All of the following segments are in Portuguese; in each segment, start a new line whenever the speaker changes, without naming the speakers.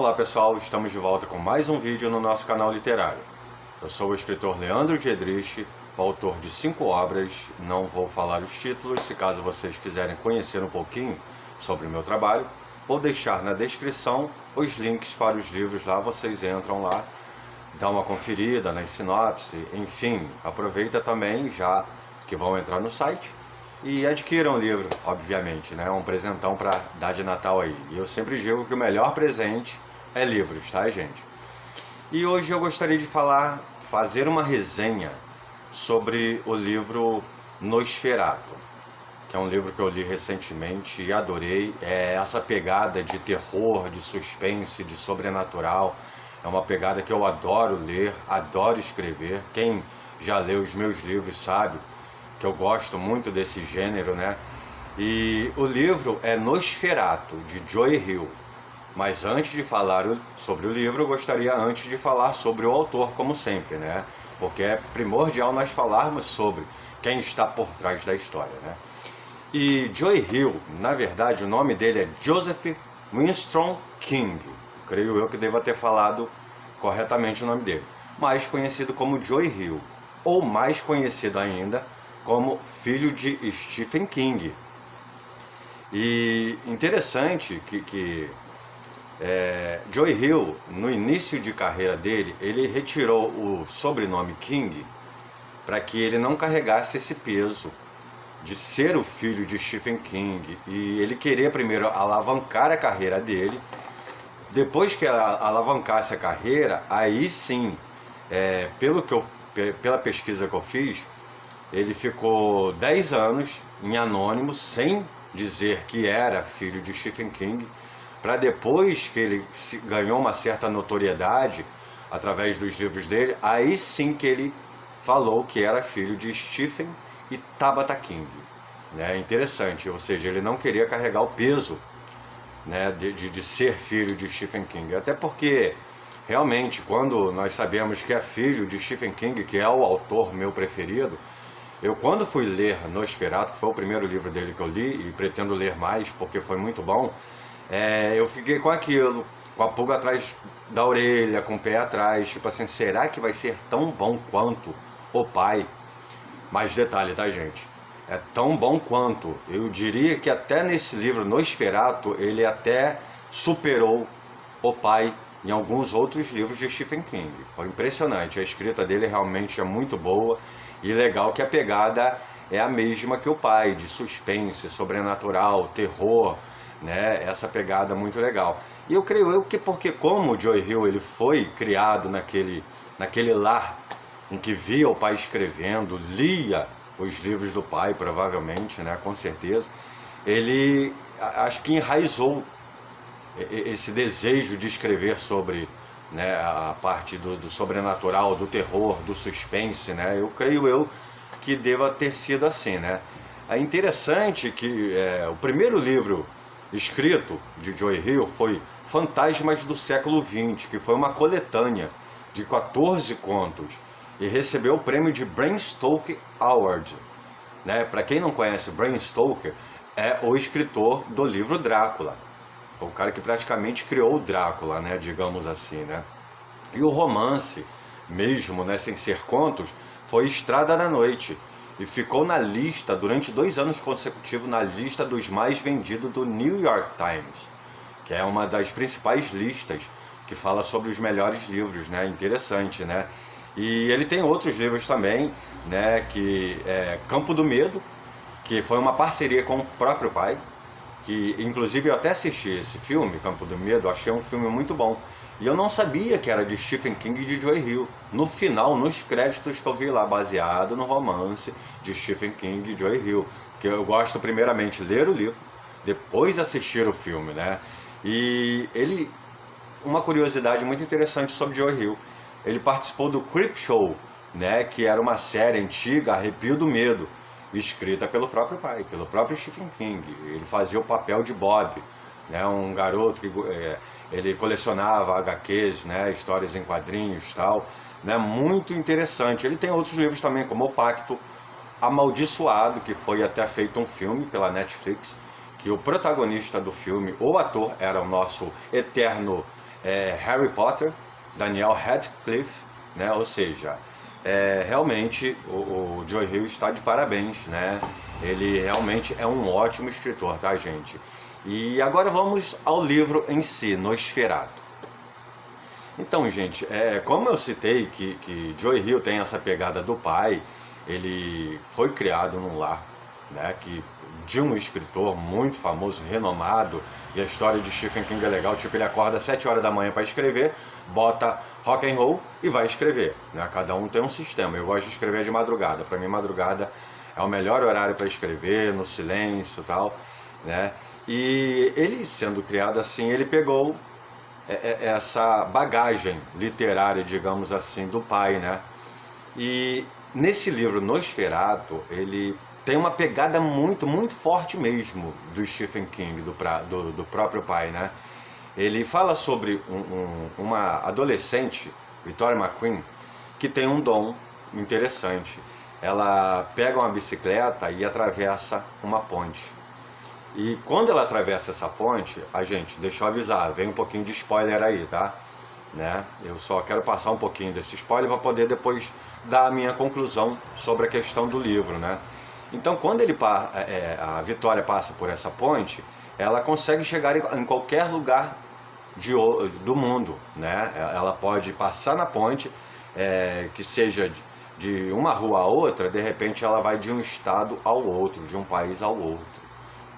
Olá pessoal, estamos de volta com mais um vídeo no nosso canal literário. Eu sou o escritor Leandro Diedrich, autor de 5 obras, não vou falar os títulos, se caso vocês quiserem conhecer um pouquinho sobre o meu trabalho, vou deixar na descrição os links para os livros lá, vocês entram lá, dá uma conferida nas sinopse, enfim, aproveita também já que vão entrar no site e adquiram o livro, obviamente, né? Um presentão para dar de Natal aí. E eu sempre digo que o melhor presente é livros, tá, gente? E hoje eu gostaria de fazer uma resenha sobre o livro Nosferatu, que é um livro que eu li recentemente e adorei. É essa pegada de terror, de suspense, de sobrenatural. É uma pegada que eu adoro ler, adoro escrever. Quem já leu os meus livros sabe que eu gosto muito desse gênero, né? E o livro é Nosferatu, de Joe Hill. Mas antes de falar sobre o livro, eu gostaria antes de falar sobre o autor, como sempre, né? Porque é primordial nós falarmos sobre quem está por trás da história, né? E Joe Hill, na verdade, o nome dele é Joseph Winston King. Creio eu que deva ter falado corretamente o nome dele. Mais conhecido como Joe Hill, ou mais conhecido ainda como filho de Stephen King. E interessante que Joe Hill, no início de carreira dele, ele retirou o sobrenome King para que ele não carregasse esse peso de ser o filho de Stephen King. E ele queria primeiro alavancar a carreira dele. Depois que alavancasse a carreira, aí sim, pela pesquisa que eu fiz, ele ficou 10 anos em anônimo, sem dizer que era filho de Stephen King, para depois que ele ganhou uma certa notoriedade através dos livros dele, aí sim que ele falou que era filho de Stephen e Tabitha King. É interessante, ou seja, ele não queria carregar o peso, né, de ser filho de Stephen King, até porque realmente quando nós sabemos que é filho de Stephen King, que é o autor meu preferido, eu quando fui ler Nosferatu, que foi o primeiro livro dele que eu li, e pretendo ler mais porque foi muito bom, eu fiquei com aquilo, com a pulga atrás da orelha, com o pé atrás, tipo assim, será que vai ser tão bom quanto O Pai? Mais detalhe, tá, gente? É tão bom quanto, eu diria que até nesse livro Nosferatu, ele até superou O Pai em alguns outros livros de Stephen King. Foi impressionante, a escrita dele realmente é muito boa. E legal que a pegada é a mesma que O Pai, de suspense, sobrenatural, terror, né? Essa pegada muito legal. E eu creio que porque como o Joe Hill ele foi criado naquele lar em que via o pai escrevendo, lia os livros do pai, provavelmente, né? Com certeza, ele acho que enraizou esse desejo de escrever sobre, né, a parte do sobrenatural, do terror, do suspense, né? Eu creio que deva ter sido assim, né? É interessante que o primeiro livro escrito de Joe Hill foi Fantasmas do Século XX, que foi uma coletânea de 14 contos e recebeu o prêmio de Bram Stoker Award, né? Para quem não conhece, Bram Stoker é o escritor do livro Drácula. O cara que praticamente criou o Drácula, né, digamos assim, né? E o romance, mesmo, né, sem ser contos, foi Estrada da Noite. E ficou na lista, durante 2 anos consecutivos, na lista dos mais vendidos do New York Times, que é uma das principais listas que fala sobre os melhores livros, né? Interessante, né? E ele tem outros livros também, né, que é Campo do Medo, que foi uma parceria com o próprio pai, que inclusive eu até assisti esse filme, Campo do Medo, achei um filme muito bom. E eu não sabia que era de Stephen King e de Joe Hill. No final, nos créditos que eu vi lá, baseado no romance de Stephen King e Joe Hill. Que eu gosto primeiramente de ler o livro, depois assistir o filme, né? E uma curiosidade muito interessante sobre Joe Hill. Ele participou do Creepshow, né? Que era uma série antiga, Arrepio do Medo, escrita pelo próprio pai, pelo próprio Stephen King. Ele fazia o papel de Bob, né? Um garoto que ele colecionava HQs, né? Histórias em quadrinhos e tal, né? Muito interessante. Ele tem outros livros também, como O Pacto Amaldiçoado, que foi até feito um filme pela Netflix, que o protagonista do filme, o ator, era o nosso eterno Harry Potter, Daniel Radcliffe, né? Ou seja, realmente o Joe Hill está de parabéns, né? Ele realmente é um ótimo escritor, tá, gente? E agora vamos ao livro em si, Nosferatu. Então, gente, como eu citei que Joe Hill tem essa pegada do pai, ele foi criado num lar, né, de um escritor muito famoso, renomado, e a história de Stephen King é legal, tipo, ele acorda às 7 horas da manhã para escrever, bota rock and roll e vai escrever, né? Cada um tem um sistema. Eu gosto de escrever de madrugada. Para mim, madrugada é o melhor horário para escrever, no silêncio e tal, né? E ele, sendo criado assim, ele pegou essa bagagem literária, digamos assim, do pai, né? E nesse livro Nosferatu, ele tem uma pegada muito, muito forte mesmo do Stephen King, do próprio pai, né? Ele fala sobre uma adolescente, Victoria McQueen, que tem um dom interessante. Ela pega uma bicicleta e atravessa uma ponte. E quando ela atravessa essa ponte, deixa eu avisar, vem um pouquinho de spoiler aí, tá? Né? Eu só quero passar um pouquinho desse spoiler para poder depois dar a minha conclusão sobre a questão do livro, né? Então, quando a Vitória passa por essa ponte, ela consegue chegar em qualquer lugar do mundo, né? Ela pode passar na ponte, que seja de uma rua a outra, de repente ela vai de um estado ao outro, de um país ao outro.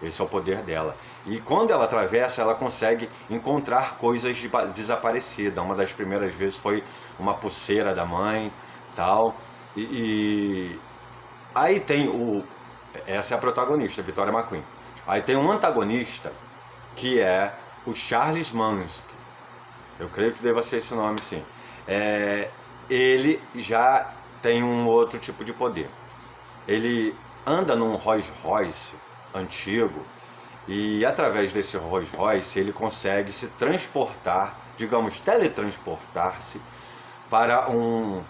Esse é o poder dela. E quando ela atravessa, ela consegue encontrar coisas desaparecidas. Uma das primeiras vezes foi uma pulseira da mãe, tal. Aí tem essa é a protagonista, Victoria McQueen. Aí tem um antagonista, que é o Charles Manson. Eu creio que deva ser esse nome, sim. Ele já tem um outro tipo de poder. Ele anda num Rolls Royce antigo, e através desse Rolls Royce ele consegue se transportar, digamos, teletransportar-se para um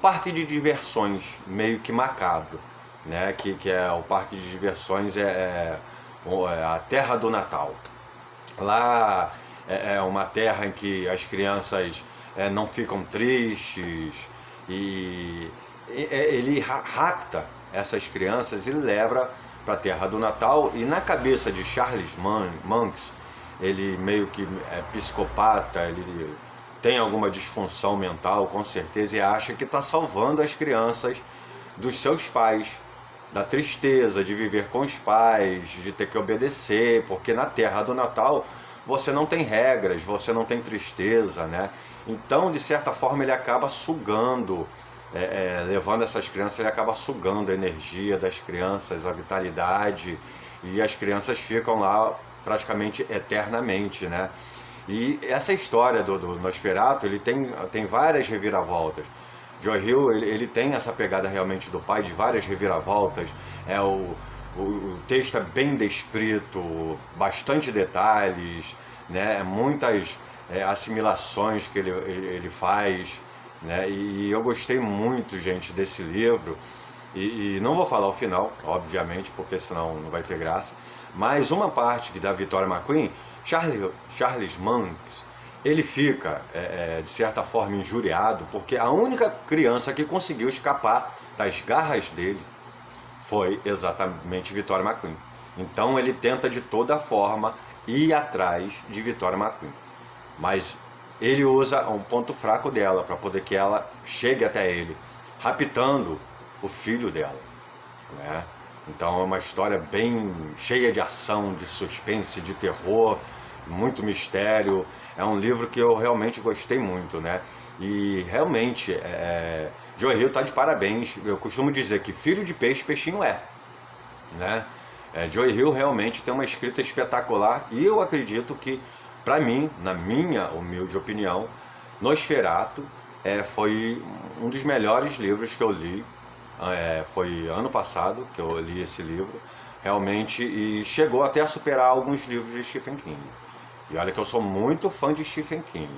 parque de diversões meio que macabro, né? Que é o parque de diversões, a Terra do Natal. Lá é uma terra em que as crianças não ficam tristes, e ele rapta essas crianças e leva para a Terra do Natal. E na cabeça de Charles Manson, ele meio que é psicopata, ele tem alguma disfunção mental, com certeza, e acha que está salvando as crianças dos seus pais, da tristeza de viver com os pais, de ter que obedecer, porque na Terra do Natal você não tem regras, você não tem tristeza, né? Então, de certa forma, ele acaba sugando, levando essas crianças, ele acaba sugando a energia das crianças, a vitalidade, e as crianças ficam lá praticamente eternamente, né? E essa história do Nosferatu, ele tem várias reviravoltas. Joe Hill, ele tem essa pegada realmente do pai, de várias reviravoltas. O texto é bem descrito, bastante detalhes, né? Muitas assimilações que ele faz, né? E eu gostei muito, gente, desse livro. E não vou falar o final, obviamente, porque senão não vai ter graça. Mas uma parte que da Victoria McQueen, Charles Manson, ele fica, de certa forma, injuriado, porque a única criança que conseguiu escapar das garras dele foi exatamente Victoria McQueen. Então ele tenta de toda forma ir atrás de Victoria McQueen. Mas ele usa um ponto fraco dela para poder que ela chegue até ele, raptando o filho dela, né? Então é uma história bem cheia de ação, de suspense, de terror, muito mistério. É um livro que eu realmente gostei muito, né? E realmente, Joe Hill está de parabéns. Eu costumo dizer que filho de peixe, peixinho é, né? Joe Hill realmente tem uma escrita espetacular, e eu acredito que, para mim, na minha humilde opinião, Nosferatu foi um dos melhores livros que eu li. Foi ano passado que eu li esse livro, realmente, e chegou até a superar alguns livros de Stephen King. E olha que eu sou muito fã de Stephen King.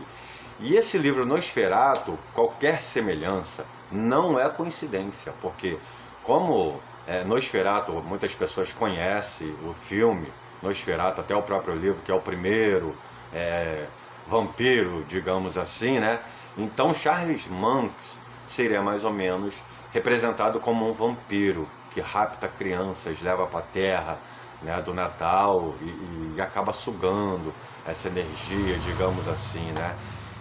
E esse livro Nosferatu, qualquer semelhança, não é coincidência, porque como Nosferatu, muitas pessoas conhecem o filme Nosferatu, até o próprio livro, que é o primeiro, vampiro, digamos assim, né? Então Charles Manson seria mais ou menos representado como um vampiro que rapta crianças, leva para a terra, né, do Natal e acaba sugando essa energia, digamos assim, né?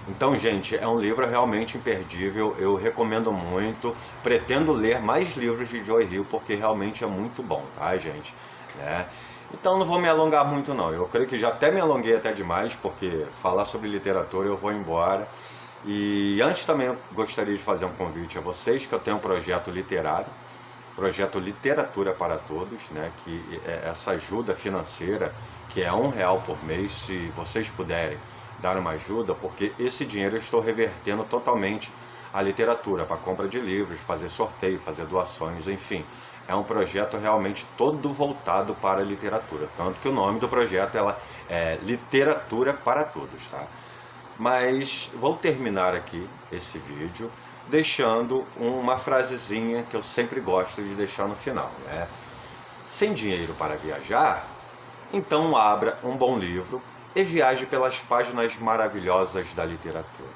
Então, gente, é um livro realmente imperdível, eu recomendo muito, pretendo ler mais livros de Joy Hill, porque realmente é muito bom, tá, gente? Né? Então não vou me alongar muito não, eu creio que já até me alonguei até demais, porque falar sobre literatura eu vou embora. E antes também eu gostaria de fazer um convite a vocês, que eu tenho um projeto literário, projeto Literatura para Todos, né, que é essa ajuda financeira, que é R$1 por mês, se vocês puderem dar uma ajuda, porque esse dinheiro eu estou revertendo totalmente à literatura, para compra de livros, fazer sorteio, fazer doações, enfim. É um projeto realmente todo voltado para a literatura, tanto que o nome do projeto é Literatura para Todos, tá? Mas vou terminar aqui esse vídeo deixando uma frasezinha que eu sempre gosto de deixar no final, né? Sem dinheiro para viajar? Então abra um bom livro e viaje pelas páginas maravilhosas da literatura.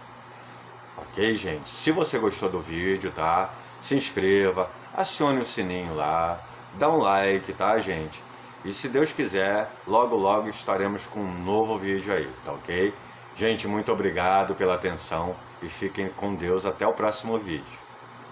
Ok, gente? Se você gostou do vídeo, tá? Se inscreva, acione o sininho lá, dá um like, tá, gente? E se Deus quiser, logo logo estaremos com um novo vídeo aí, tá ok? Gente, muito obrigado pela atenção e fiquem com Deus até o próximo vídeo.